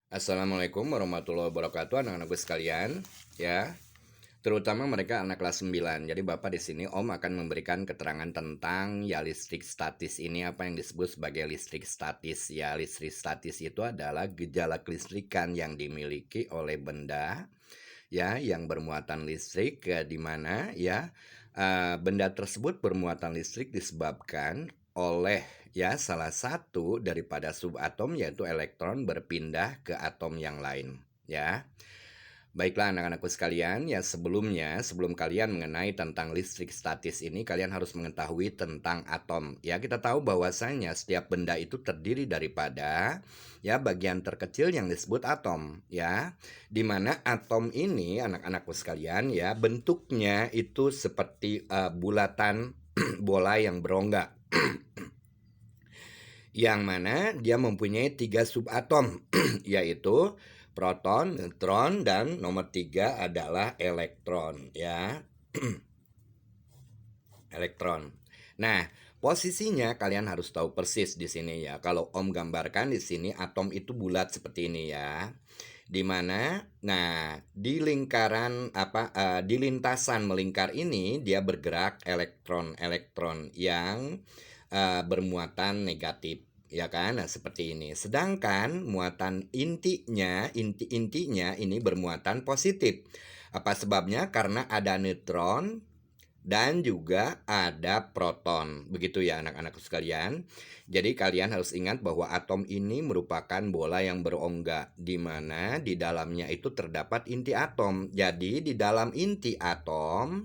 Assalamualaikum warahmatullahi wabarakatuh anak-anakku sekalian, ya. Terutama mereka anak kelas 9. Jadi Bapak di sini Om akan memberikan keterangan tentang ya listrik statis ini, apa yang disebut sebagai listrik statis. Ya, listrik statis itu adalah gejala kelistrikan yang dimiliki oleh benda ya yang bermuatan listrik, di mana ya benda tersebut bermuatan listrik disebabkan oleh ya salah satu daripada subatom yaitu elektron berpindah ke atom yang lain, ya. Baiklah anak-anakku sekalian, ya sebelum kalian mengenai tentang listrik statis ini, kalian harus mengetahui tentang atom. Ya, kita tahu bahwasanya setiap benda itu terdiri daripada ya bagian terkecil yang disebut atom, ya. Di mana atom ini anak-anakku sekalian ya bentuknya itu seperti bulatan bola yang berongga. Yang mana dia mempunyai 3 subatom, yaitu proton, neutron, dan nomor 3 adalah elektron, ya. Elektron. Nah, posisinya kalian harus tahu persis di sini ya. Kalau Om gambarkan di sini atom itu bulat seperti ini ya. Di mana nah, di lingkaran di lintasan melingkar ini dia bergerak elektron-elektron yang bermuatan negatif, ya kan? Nah, seperti ini. Sedangkan muatan intinya ini bermuatan positif. Apa sebabnya? Karena ada neutron dan juga ada proton. Begitu ya anak-anakku sekalian. Jadi kalian harus ingat bahwa atom ini merupakan bola yang berongga, di mana di dalamnya itu terdapat inti atom. Jadi di dalam inti atom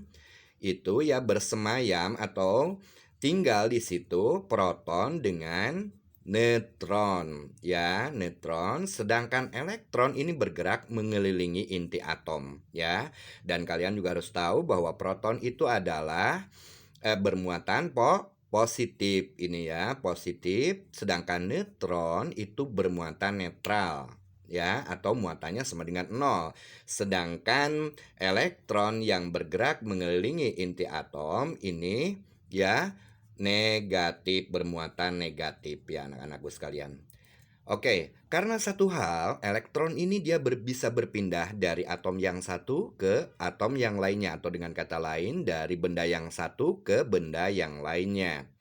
itu ya bersemayam atau tinggal di situ proton dengan neutron, ya, neutron. Sedangkan elektron ini bergerak mengelilingi inti atom, ya. Dan kalian juga harus tahu bahwa proton itu adalah bermuatan positif ini ya, positif. Sedangkan neutron itu bermuatan netral, ya, atau muatannya sama dengan 0. Sedangkan elektron yang bergerak mengelilingi inti atom ini ya negatif, bermuatan negatif ya anak-anakku sekalian. Oke, karena satu hal, elektron ini dia bisa berpindah dari atom yang satu ke atom yang lainnya, atau dengan kata lain dari benda yang satu ke benda yang lainnya.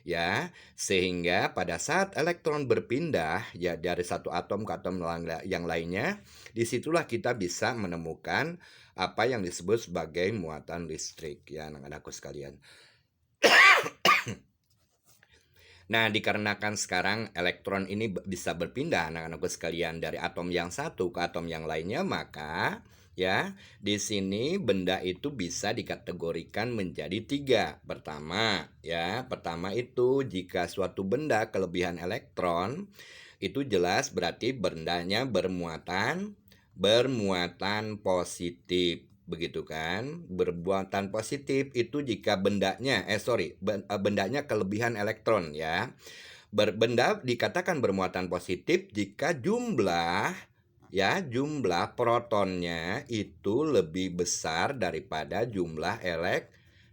Ya, sehingga pada saat elektron berpindah ya dari satu atom ke atom yang lainnya, disitulah kita bisa menemukan apa yang disebut sebagai muatan listrik ya anak-anakku sekalian. Nah, dikarenakan sekarang elektron ini bisa berpindah anak-anakku sekalian dari atom yang satu ke atom yang lainnya, maka ya di sini benda itu bisa dikategorikan menjadi 3. Pertama itu jika suatu benda kelebihan elektron, itu jelas berarti bendanya bermuatan positif, begitu kan? Bermuatan positif itu jika bendanya kelebihan elektron ya. Benda dikatakan bermuatan positif jika jumlah protonnya itu lebih besar daripada jumlah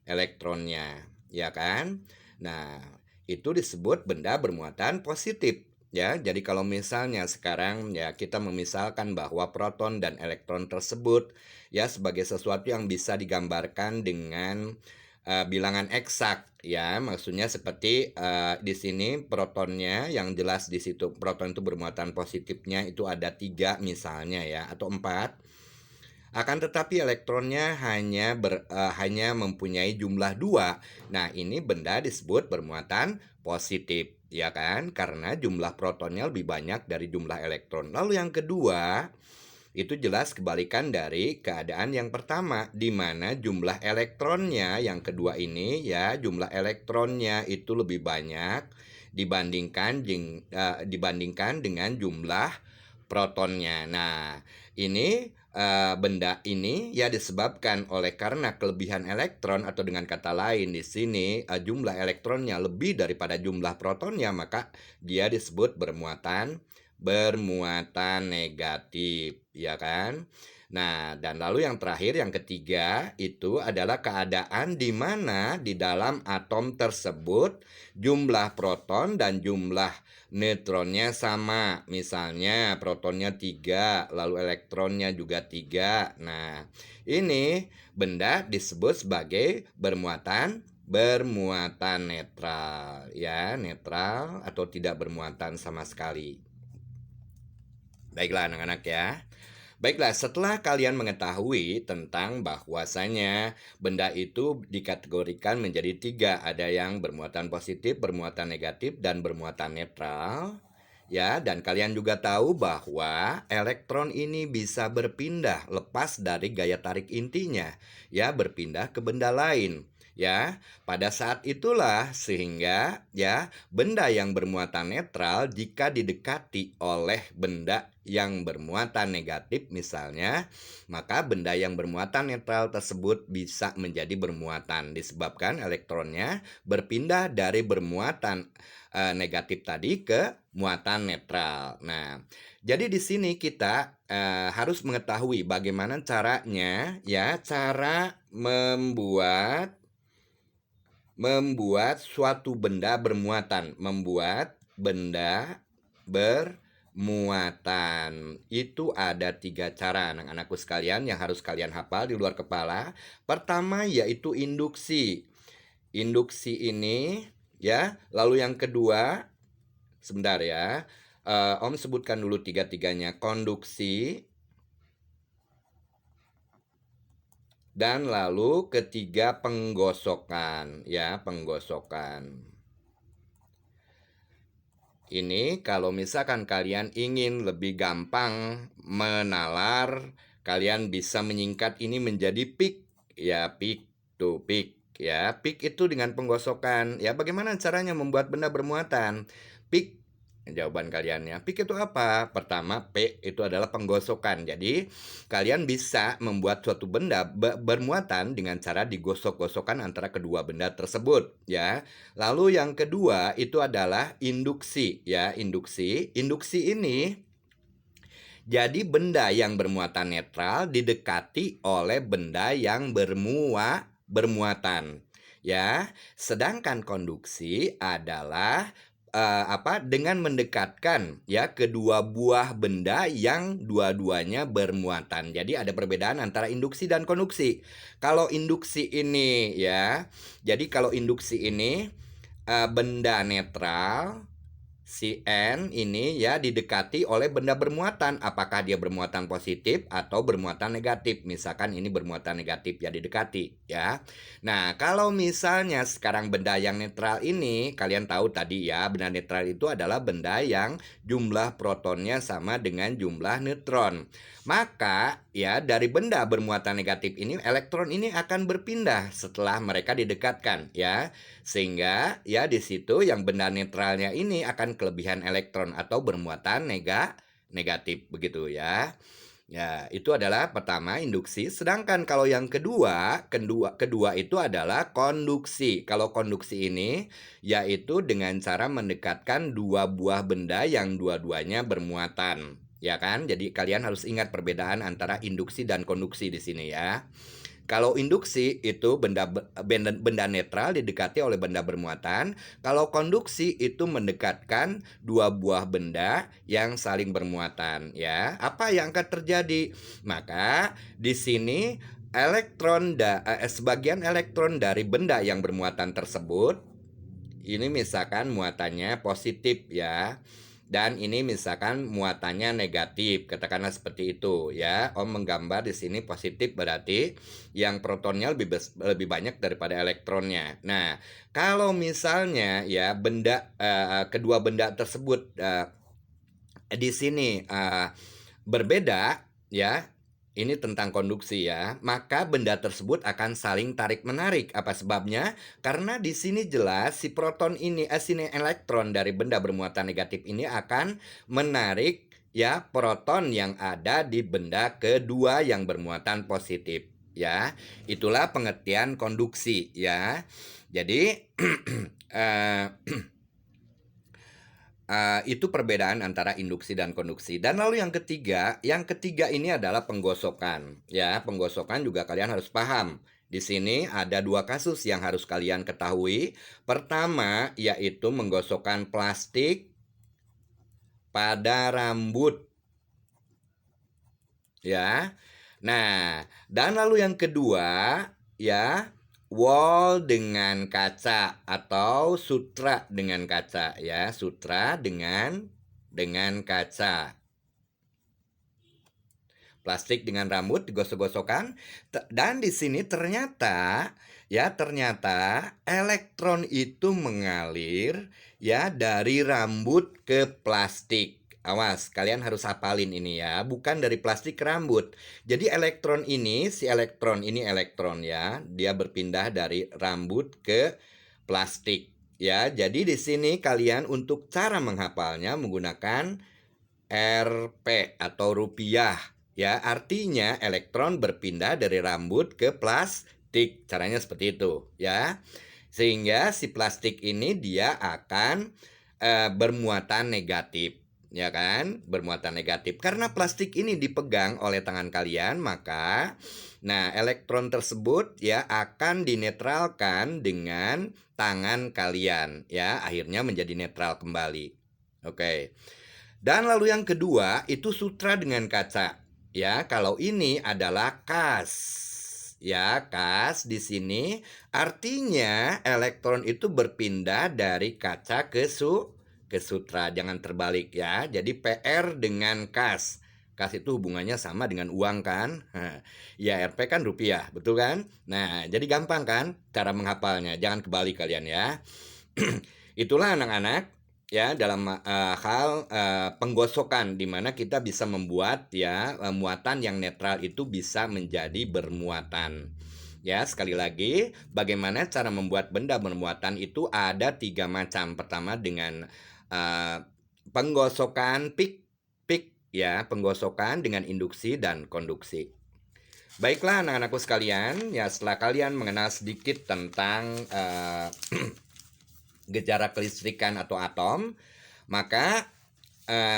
elektronnya, ya kan? Nah, itu disebut benda bermuatan positif. Ya, jadi kalau misalnya sekarang ya kita memisalkan bahwa proton dan elektron tersebut ya sebagai sesuatu yang bisa digambarkan dengan bilangan eksak ya, maksudnya seperti di sini protonnya yang jelas di situ proton itu bermuatan positifnya itu ada 3 misalnya ya, atau 4. Akan tetapi elektronnya hanya mempunyai jumlah 2. Nah, ini benda disebut bermuatan positif, ya kan? Karena jumlah protonnya lebih banyak dari jumlah elektron. Lalu yang kedua, itu jelas kebalikan dari keadaan yang pertama, di mana jumlah elektronnya yang kedua ini ya, jumlah elektronnya itu lebih banyak dibandingkan dengan jumlah protonnya. Nah, ini benda ini ya disebabkan oleh karena kelebihan elektron, atau dengan kata lain di sini jumlah elektronnya lebih daripada jumlah protonnya, maka dia disebut bermuatan negatif, ya kan? Nah, dan lalu yang terakhir, yang ketiga, itu adalah keadaan di mana di dalam atom tersebut jumlah proton dan jumlah neutronnya sama. Misalnya protonnya 3, lalu elektronnya juga 3. Nah, ini benda disebut sebagai bermuatan netral, ya, netral atau tidak bermuatan sama sekali. Baiklah anak-anak ya. Baiklah, setelah kalian mengetahui tentang bahwasanya benda itu dikategorikan menjadi 3, ada yang bermuatan positif, bermuatan negatif, dan bermuatan netral. Ya, dan kalian juga tahu bahwa elektron ini bisa berpindah lepas dari gaya tarik intinya, ya, berpindah ke benda lain. Ya, pada saat itulah sehingga ya benda yang bermuatan netral jika didekati oleh benda yang bermuatan negatif misalnya, maka benda yang bermuatan netral tersebut bisa menjadi bermuatan disebabkan elektronnya berpindah dari bermuatan negatif tadi ke muatan netral. Nah, jadi di sini kita harus mengetahui bagaimana caranya ya, cara membuat suatu benda bermuatan, membuat benda bermuatan. Itu ada 3 cara anak-anakku sekalian yang harus kalian hafal di luar kepala. Pertama yaitu induksi. Induksi ini ya, lalu yang kedua, sebentar ya. Om sebutkan dulu tiga-tiganya. Konduksi, dan lalu ketiga penggosokan, ya, penggosokan. Ini kalau misalkan kalian ingin lebih gampang menalar, kalian bisa menyingkat ini menjadi PIK, ya, PIK tuh, PIK, ya. PIK itu dengan penggosokan. Ya, bagaimana caranya membuat benda bermuatan? PIK, jawaban kalian ya. PIK itu apa? Pertama, P itu adalah penggosokan. Jadi, kalian bisa membuat suatu benda bermuatan dengan cara digosok-gosokkan antara kedua benda tersebut, ya. Lalu yang kedua itu adalah induksi, ya, induksi. Induksi ini jadi benda yang bermuatan netral didekati oleh benda yang bermuatan, ya. Sedangkan konduksi adalah dengan mendekatkan ya kedua buah benda yang dua-duanya bermuatan. Jadi ada perbedaan antara induksi dan konduksi. Kalau induksi ini ya, jadi kalau induksi ini benda netral, si N ini ya didekati oleh benda bermuatan. Apakah dia bermuatan positif atau bermuatan negatif? Misalkan ini bermuatan negatif ya didekati ya. Nah, kalau misalnya sekarang benda yang netral ini, kalian tahu tadi ya, benda netral itu adalah benda yang jumlah protonnya sama dengan jumlah neutron. Maka ya dari benda bermuatan negatif ini elektron ini akan berpindah setelah mereka didekatkan ya. Sehingga ya di situ yang benda netralnya ini akan kelebihan elektron atau bermuatan negatif begitu ya. Ya, itu adalah pertama induksi. Sedangkan kalau yang kedua itu adalah konduksi. Kalau konduksi ini yaitu dengan cara mendekatkan dua buah benda yang dua-duanya bermuatan. Ya kan? Jadi kalian harus ingat perbedaan antara induksi dan konduksi di sini ya. Kalau induksi itu benda netral didekati oleh benda bermuatan. Kalau konduksi itu mendekatkan dua buah benda yang saling bermuatan, ya. Apa yang akan terjadi? Maka di sini sebagian elektron dari benda yang bermuatan tersebut ini misalkan muatannya positif ya. Dan ini misalkan muatannya negatif, katakanlah seperti itu ya. Om menggambar di sini positif berarti yang protonnya lebih banyak daripada elektronnya. Nah, kalau misalnya ya kedua benda tersebut di sini berbeda ya. Ini tentang konduksi ya. Maka benda tersebut akan saling tarik-menarik. Apa sebabnya? Karena di sini jelas si proton ini, sini elektron dari benda bermuatan negatif ini akan menarik ya proton yang ada di benda kedua yang bermuatan positif ya. Itulah pengertian konduksi ya. Jadi Itu perbedaan antara induksi dan konduksi. Dan lalu yang ketiga ini adalah penggosokan. Ya, penggosokan juga kalian harus paham. Di sini ada dua kasus yang harus kalian ketahui. Pertama, yaitu menggosokkan plastik pada rambut. Ya. Nah, dan lalu yang kedua, ya, wall dengan kaca atau sutra dengan kaca, ya, sutra dengan kaca. Plastik dengan rambut digosok-gosokkan, dan di sini ternyata elektron itu mengalir ya dari rambut ke plastik. Awas, kalian harus hafalin ini ya, bukan dari plastik ke rambut. Jadi si elektron ini elektron ya, dia berpindah dari rambut ke plastik ya. Jadi di sini kalian untuk cara menghafalnya menggunakan Rp atau rupiah ya, artinya elektron berpindah dari rambut ke plastik. Caranya seperti itu ya. Sehingga si plastik ini dia akan bermuatan negatif, ya kan? Bermuatan negatif. Karena plastik ini dipegang oleh tangan kalian, maka elektron tersebut ya akan dinetralkan dengan tangan kalian ya, akhirnya menjadi netral kembali. Oke. Dan lalu yang kedua itu sutra dengan kaca. Ya, kalau ini adalah kas. Ya, kas di sini artinya elektron itu berpindah dari kaca ke sutra, jangan terbalik ya. Jadi PR dengan kas. Kas itu hubungannya sama dengan uang kan? Ya, Rp kan rupiah, betul kan? Nah, jadi gampang kan cara menghafalnya. Jangan kebalik kalian ya. Itulah anak-anak ya dalam hal penggosokan, di mana kita bisa membuat ya muatan yang netral itu bisa menjadi bermuatan. Ya, sekali lagi, bagaimana cara membuat benda bermuatan itu ada 3 macam. Pertama dengan penggosokan pik ya, penggosokan dengan induksi dan konduksi. Baiklah anak-anakku sekalian, ya setelah kalian mengenal sedikit tentang gejala kelistrikan atau atom, maka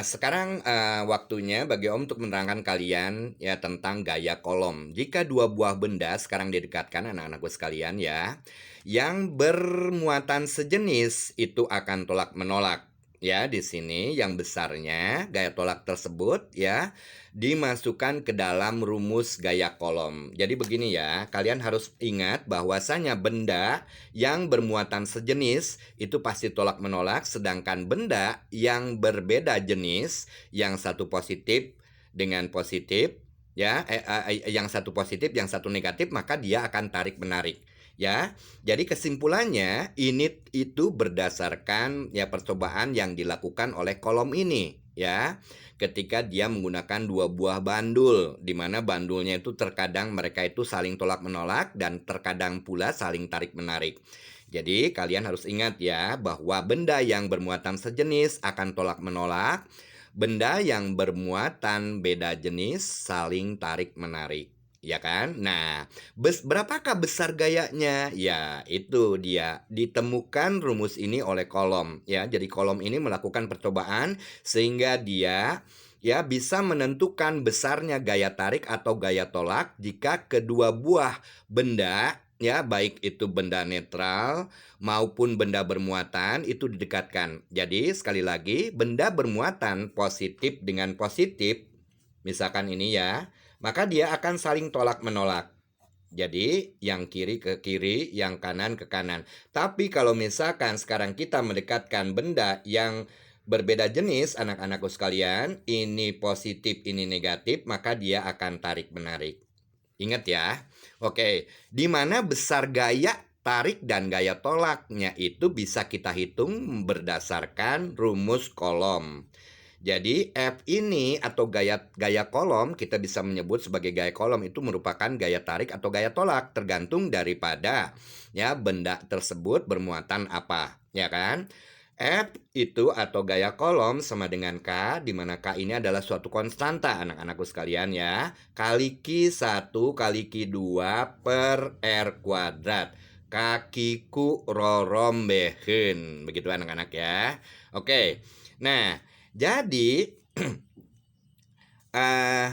sekarang waktunya bagi Om untuk menerangkan kalian ya tentang gaya Coulomb. Jika dua buah benda sekarang didekatkan anak-anakku sekalian ya, yang bermuatan sejenis itu akan tolak menolak. Ya, di sini yang besarnya gaya tolak tersebut ya dimasukkan ke dalam rumus gaya Coulomb. Jadi begini ya, kalian harus ingat bahwasanya benda yang bermuatan sejenis itu pasti tolak menolak, sedangkan benda yang berbeda jenis, yang satu positif dengan positif ya, yang satu positif, yang satu negatif, maka dia akan tarik menarik. Ya, jadi kesimpulannya ini itu berdasarkan ya percobaan yang dilakukan oleh Coulomb ini ya. Ketika dia menggunakan dua buah bandul, di mana bandulnya itu terkadang mereka itu saling tolak menolak dan terkadang pula saling tarik menarik. Jadi kalian harus ingat ya bahwa benda yang bermuatan sejenis akan tolak menolak, benda yang bermuatan beda jenis saling tarik menarik. Ya kan? Nah, berapakah besar gayanya? Ya, itu dia. Ditemukan rumus ini oleh Coulomb. Ya, jadi Coulomb ini melakukan percobaan sehingga dia ya bisa menentukan besarnya gaya tarik atau gaya tolak jika kedua buah benda ya, baik itu benda netral maupun benda bermuatan itu didekatkan. Jadi sekali lagi, benda bermuatan positif dengan positif, misalkan ini ya, maka dia akan saling tolak menolak. Jadi yang kiri ke kiri, yang kanan ke kanan. Tapi kalau misalkan sekarang kita mendekatkan benda yang berbeda jenis, anak-anakku sekalian, ini positif, ini negatif, maka dia akan tarik menarik. Ingat ya. Oke, di mana besar gaya tarik dan gaya tolaknya itu bisa kita hitung berdasarkan rumus Coulomb. Jadi F ini atau gaya Coulomb kita bisa menyebut sebagai gaya Coulomb itu merupakan gaya tarik atau gaya tolak tergantung daripada ya benda tersebut bermuatan apa, ya kan? F itu atau gaya Coulomb sama dengan K, di mana K ini adalah suatu konstanta anak-anakku sekalian ya. Kali Q1 kali Q2 per R kuadrat. Kakiku rorombehen. Begitu anak-anak ya. Oke. Nah, jadi eh,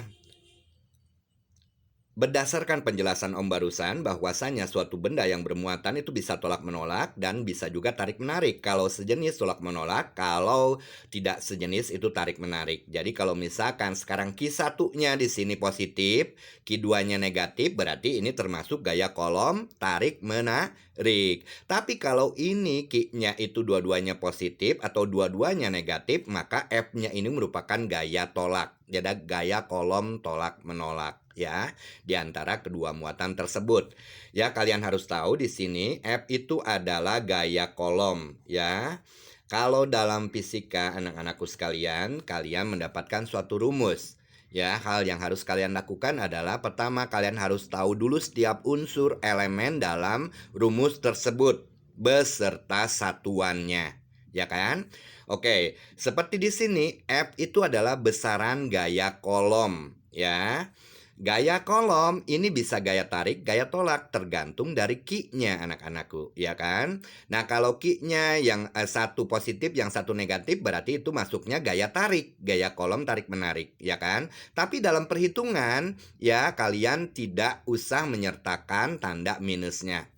berdasarkan penjelasan Om barusan, bahwasanya suatu benda yang bermuatan itu bisa tolak-menolak dan bisa juga tarik-menarik. Kalau sejenis tolak-menolak, kalau tidak sejenis itu tarik-menarik. Jadi kalau misalkan sekarang Q1-nya di sini positif, Q2-nya negatif, berarti ini termasuk gaya kolom tarik-menarik. Tapi kalau ini Q-nya itu dua-duanya positif atau dua-duanya negatif, maka F-nya ini merupakan gaya tolak. Jadi gaya kolom tolak-menolak ya di antara kedua muatan tersebut. Ya, kalian harus tahu di sini F itu adalah gaya kolom, ya. Kalau dalam fisika anak-anakku sekalian, kalian mendapatkan suatu rumus. Ya, hal yang harus kalian lakukan adalah pertama kalian harus tahu dulu setiap unsur elemen dalam rumus tersebut beserta satuannya. Ya kan? Oke, seperti di sini F itu adalah besaran gaya kolom, ya. Gaya kolom ini bisa gaya tarik, gaya tolak tergantung dari Q-nya anak-anakku, ya kan? Nah, kalau Q-nya yang satu positif, yang satu negatif, berarti itu masuknya gaya tarik, gaya kolom tarik-menarik, ya kan? Tapi dalam perhitungan, ya kalian tidak usah menyertakan tanda minusnya.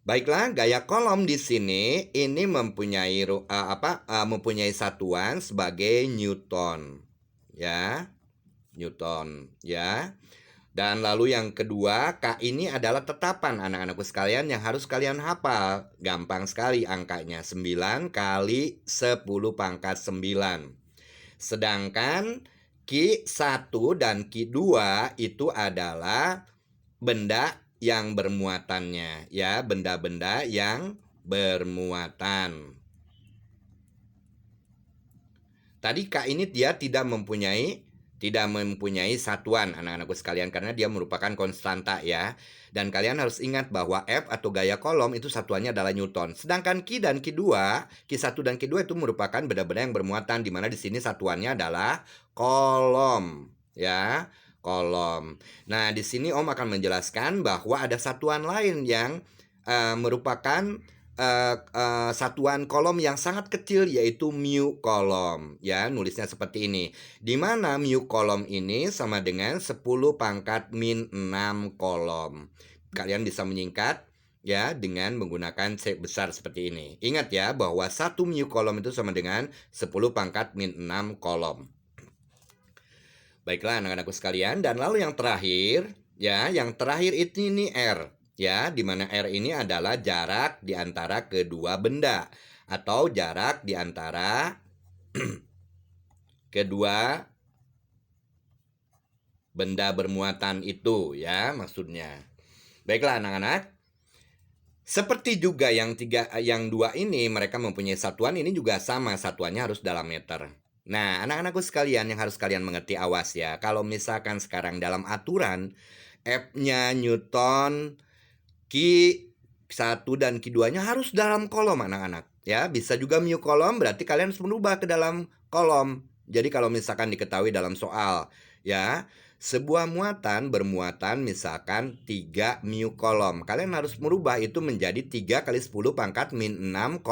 Baiklah, gaya kolom di sini ini mempunyai satuan sebagai Newton, ya. Newton, ya. Dan lalu yang kedua, K ini adalah tetapan anak-anakku sekalian yang harus kalian hafal. Gampang sekali angkanya, 9 kali 10 pangkat 9. Sedangkan Q1 dan Q2 itu adalah benda yang bermuatannya, ya, benda-benda yang bermuatan. Tadi K ini dia tidak mempunyai satuan anak-anakku sekalian karena dia merupakan konstanta ya. Dan kalian harus ingat bahwa F atau gaya kolom itu satuannya adalah Newton. Sedangkan Q dan Q2, Q1 dan Q2 itu merupakan benda-benda yang bermuatan di mana di sini satuannya adalah kolom ya, kolom. Nah, di sini Om akan menjelaskan bahwa ada satuan lain yang merupakan satuan kolom yang sangat kecil yaitu mu kolom ya, nulisnya seperti ini, di mana mu kolom ini sama dengan 10 pangkat min 6 kolom. Kalian bisa menyingkat ya dengan menggunakan C besar seperti ini. Ingat ya bahwa 1 mu kolom itu sama dengan 10 pangkat min 6 kolom. Baiklah anak-anakku sekalian, dan lalu yang terakhir ya, yang terakhir ini R. Ya, di mana R ini adalah jarak di antara kedua benda atau jarak di antara kedua benda bermuatan itu ya maksudnya. Baiklah anak-anak. Seperti juga yang dua ini mereka mempunyai satuan, ini juga sama satuannya harus dalam meter. Nah, anak-anakku sekalian yang harus kalian mengerti, awas ya. Kalau misalkan sekarang dalam aturan F-nya Newton, Q1 dan Q2-nya harus dalam kolom anak-anak. Ya, bisa juga mu kolom, berarti kalian harus merubah ke dalam kolom. Jadi kalau misalkan diketahui dalam soal, ya, sebuah muatan bermuatan misalkan 3 mu kolom. Kalian harus merubah itu menjadi 3 kali 10 pangkat min 6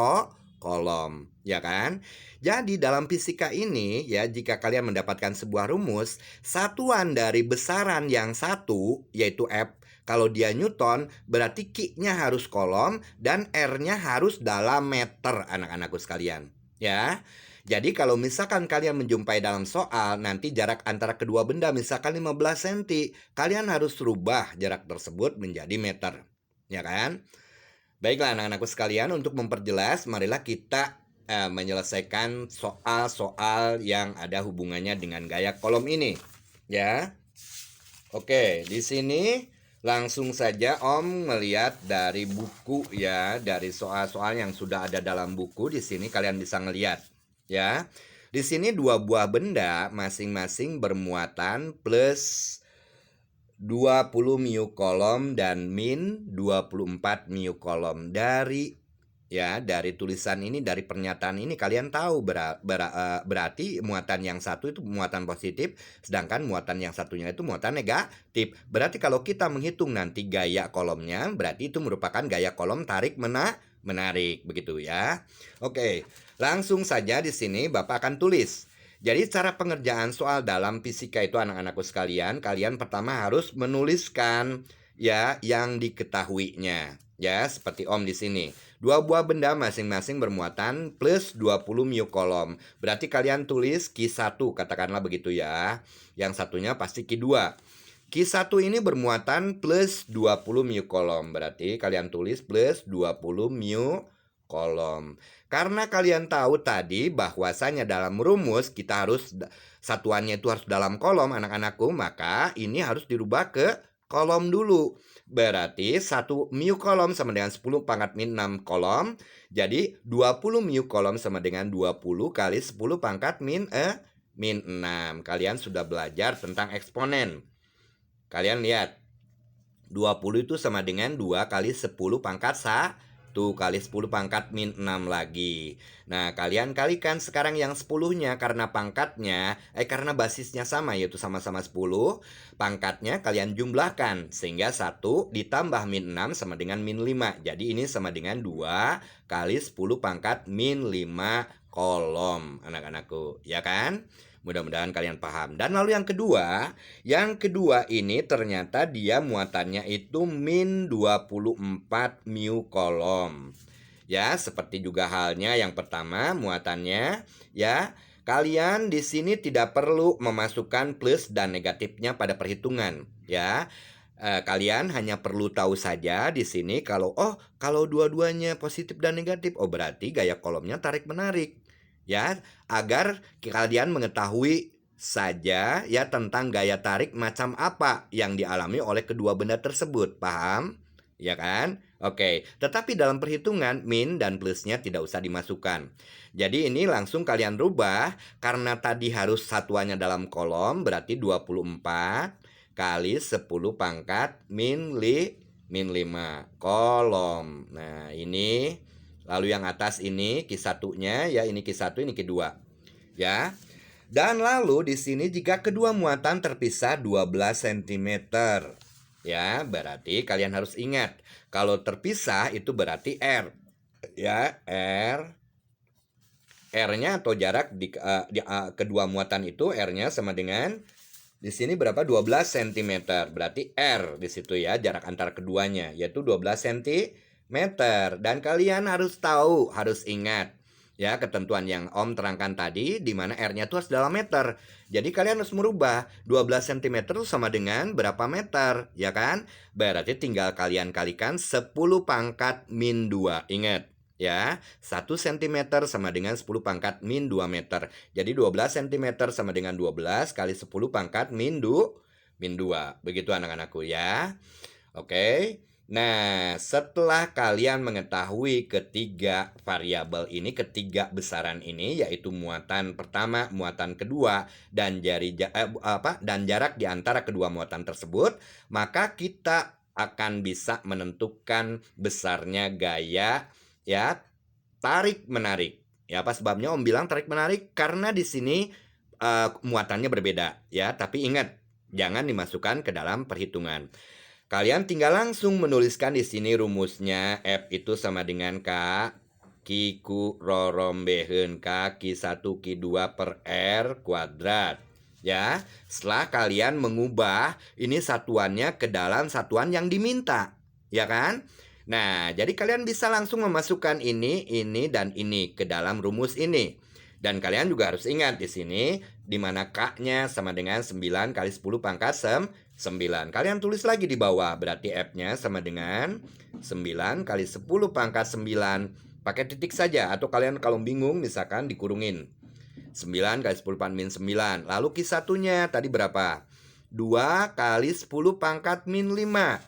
kolom, ya kan? Jadi dalam fisika ini ya, jika kalian mendapatkan sebuah rumus, satuan dari besaran yang satu yaitu F, kalau dia Newton, berarti Q-nya harus kolom dan R-nya harus dalam meter anak-anakku sekalian. Ya. Jadi kalau misalkan kalian menjumpai dalam soal nanti jarak antara kedua benda misalkan 15 cm, kalian harus rubah jarak tersebut menjadi meter. Ya kan? Baiklah anak-anakku sekalian, untuk memperjelas marilah kita menyelesaikan soal-soal yang ada hubungannya dengan gaya kolom ini. Ya. Oke, di sini langsung saja Om melihat dari buku ya, dari soal-soal yang sudah ada dalam buku. Di sini kalian bisa ngelihat ya. Di sini dua buah benda masing-masing bermuatan plus 20 mu kolom dan min 24 mu kolom. Dari tulisan ini, dari pernyataan ini kalian tahu berarti muatan yang satu itu muatan positif, sedangkan muatan yang satunya itu muatan negatif. Berarti kalau kita menghitung nanti gaya kolomnya, berarti itu merupakan gaya kolom tarik menarik begitu ya. Oke, Langsung saja di sini Bapak akan tulis. Jadi cara pengerjaan soal dalam fisika itu anak-anakku sekalian, kalian pertama harus menuliskan ya yang diketahuinya. Ya, seperti Om di sini. Dua buah benda masing-masing bermuatan plus 20 mu kolom. Berarti kalian tulis Q1, katakanlah begitu ya. Yang satunya pasti Q2. Q1 ini bermuatan plus 20 mu kolom. Berarti kalian tulis plus 20 mu kolom. Karena kalian tahu tadi bahwasanya dalam rumus kita harus satuannya itu harus dalam kolom anak-anakku, maka ini harus dirubah ke kolom dulu. Berarti 1 mu kolom sama dengan 10 pangkat min 6 kolom. Jadi 20 mu kolom sama dengan 20 kali 10 pangkat min 6. Kalian sudah belajar tentang eksponen. Kalian lihat. 20 itu sama dengan 2 kali 10 pangkat 1 kali 10 pangkat min 6 lagi. Nah, kalian kalikan sekarang yang 10-nya karena pangkatnya, karena basisnya sama yaitu sama-sama 10, pangkatnya kalian jumlahkan sehingga 1 ditambah min 6 sama dengan min 5. Jadi ini sama dengan 2 kali 10 pangkat min 5 kolom, anak-anakku, ya kan? Mudah-mudahan kalian paham. Dan lalu yang kedua ini ternyata dia muatannya itu min 24 mu kolom. Ya, seperti juga halnya yang pertama muatannya, ya. Kalian di sini tidak perlu memasukkan plus dan negatifnya pada perhitungan, ya. Kalian hanya perlu tahu saja di sini kalau dua-duanya positif dan negatif, berarti gaya kolomnya tarik-menarik. Ya, agar kalian mengetahui saja ya tentang gaya tarik macam apa yang dialami oleh kedua benda tersebut. Paham? Ya kan? Oke, tetapi dalam perhitungan min dan plusnya tidak usah dimasukkan. Jadi ini langsung kalian rubah karena tadi harus satuannya dalam kolom, berarti 24 kali 10 pangkat min 5 kolom. Nah, ini lalu yang atas ini Q1-nya ya, ini Q1, ini Q2. Ya. Dan lalu di sini jika kedua muatan terpisah 12 cm. Ya, berarti kalian harus ingat kalau terpisah itu berarti R. Ya, R-nya atau jarak di kedua muatan itu R-nya sama dengan di sini berapa? 12 cm. Berarti R di situ ya, jarak antara keduanya yaitu 12 cm. Dan kalian harus tahu, harus ingat ya ketentuan yang Om terangkan tadi, di mana R-nya itu harus dalam meter. Jadi kalian harus merubah 12 cm itu sama dengan berapa meter, ya kan? Berarti tinggal kalian kalikan 10 pangkat min 2. Ingat ya, 1 cm sama dengan 10 pangkat min 2 meter. Jadi 12 cm sama dengan 12 kali 10 pangkat min 2. Begitu anak-anakku ya. Oke. Nah, setelah kalian mengetahui ketiga variabel ini, ketiga besaran ini, yaitu muatan pertama, muatan kedua, dan jarak di antara kedua muatan tersebut, maka kita akan bisa menentukan besarnya gaya ya tarik menarik. Ya, apa sebabnya Om bilang tarik menarik? Karena di sini muatannya berbeda ya, tapi ingat jangan dimasukkan ke dalam perhitungan. Kalian tinggal langsung menuliskan di sini rumusnya. F itu sama dengan K Q rorombeheun K Q1 Q2 per R kuadrat. Ya, setelah kalian mengubah ini satuannya ke dalam satuan yang diminta, ya kan? Nah, jadi kalian bisa langsung memasukkan ini, dan ini ke dalam rumus ini. Dan kalian juga harus ingat di sini di mana K-nya sama dengan 9 kali 10 pangkat 9. Kalian tulis lagi di bawah, berarti F-nya sama dengan 9 kali 10 pangkat 9. Pakai titik saja, atau kalian kalau bingung misalkan dikurungin. 9 kali 10 pangkat min 9. Lalu Q1-nya tadi berapa? 2 kali 10 pangkat min 5.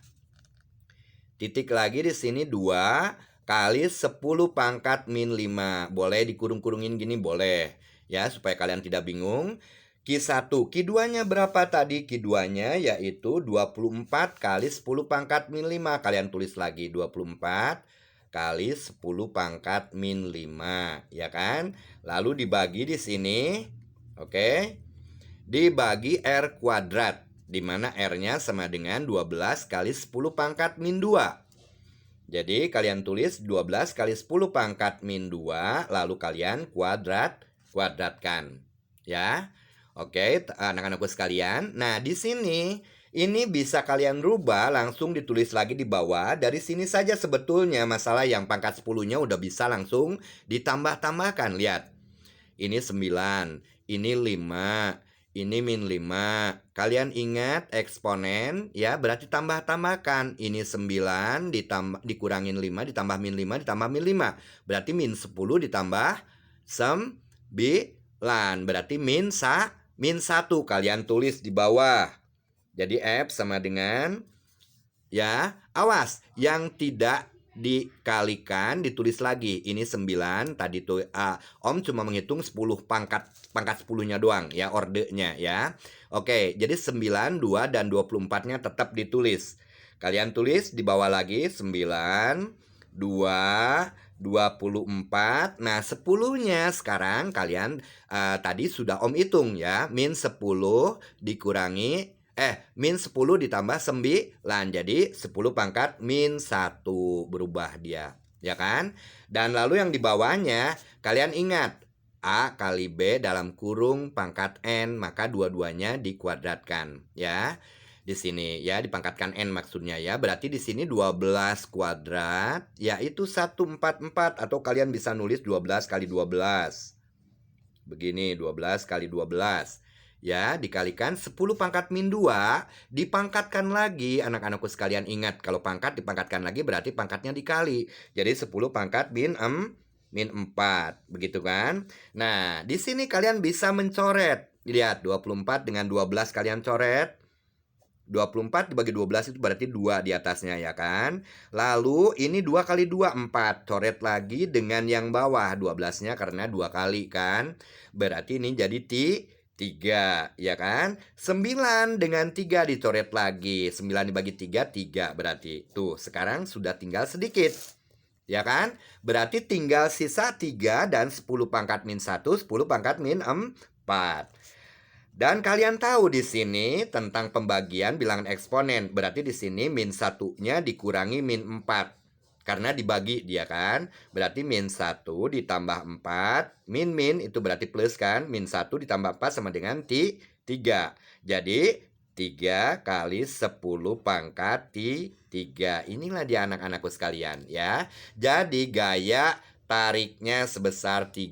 Titik lagi di sini 2 kali 10 pangkat min 5. Boleh dikurung-kurungin gini, boleh. Ya, supaya kalian tidak bingung. Q1, Q2-nya berapa tadi? Q2-nya yaitu 24 kali 10 pangkat min 5. Kalian tulis lagi 24 kali 10 pangkat min 5, ya kan? Lalu dibagi di sini. Oke. Dibagi R kuadrat, di mana R-nya sama dengan 12 kali 10 pangkat min 2. Jadi kalian tulis 12 kali 10 pangkat min 2, lalu kalian kuadratkan. Ya. Oke, anak-anakku sekalian. Nah, di sini ini bisa kalian rubah langsung ditulis lagi di bawah. Dari sini saja sebetulnya masalah yang pangkat 10-nya udah bisa langsung ditambah-tambahkan. Lihat. Ini 9, ini 5, ini min 5. Kalian ingat eksponen ya, berarti tambah-tambahkan. Ini 9 dikurangin 5 ditambah min 5 ditambah min 5. Berarti min 10 ditambah 9. Berarti min 1. Kalian tulis di bawah. Jadi F sama dengan, ya, awas, yang tidak dikalikan ditulis lagi. Ini 9 tadi tuh Om cuma menghitung 10 pangkat 10-nya doang ya, ordenya ya. Oke, jadi 9, 2 dan 24-nya tetap ditulis. Kalian tulis di bawah lagi 9, 2, 24. Nah, 10-nya sekarang kalian tadi sudah Om hitung ya. Min 10 dikurangi min 10 ditambah 9. Jadi 10 pangkat min 1 berubah dia. Ya kan? Dan lalu yang di bawahnya kalian ingat A kali B dalam kurung pangkat N, maka dua-duanya dikuadratkan ya. Di sini ya dipangkatkan N maksudnya ya. Berarti di sini 12 kuadrat yaitu 144, atau kalian bisa nulis 12 kali 12. Begini, 12 kali 12. Ya, dikalikan 10 pangkat min 2, dipangkatkan lagi. Anak-anakku sekalian ingat, kalau pangkat dipangkatkan lagi berarti pangkatnya dikali. Jadi 10 pangkat min 4. Begitu kan? Nah, di sini kalian bisa mencoret. Lihat, 24 dengan 12 kalian coret. 24 dibagi 12 itu berarti 2 di atasnya ya kan. Lalu ini 2 kali 2, 4. Coret lagi dengan yang bawah 12-nya karena 2 kali kan. Berarti ini jadi 3 ya kan. 9 dengan 3 dicoret lagi. 9 dibagi 3, 3 berarti. Tuh, sekarang sudah tinggal sedikit. Ya kan? Berarti tinggal sisa 3 dan 10 pangkat min 1, 10 pangkat min 4. Dan kalian tahu di sini tentang pembagian bilangan eksponen. Berarti di sini min 1-nya dikurangi min 4. Karena dibagi dia kan. Berarti min 1 ditambah 4. Min itu berarti plus kan. Min 1 ditambah 4 sama dengan 3. Jadi 3 kali 10 pangkat 3. Inilah dia anak-anakku sekalian ya. Jadi gaya tariknya sebesar 3.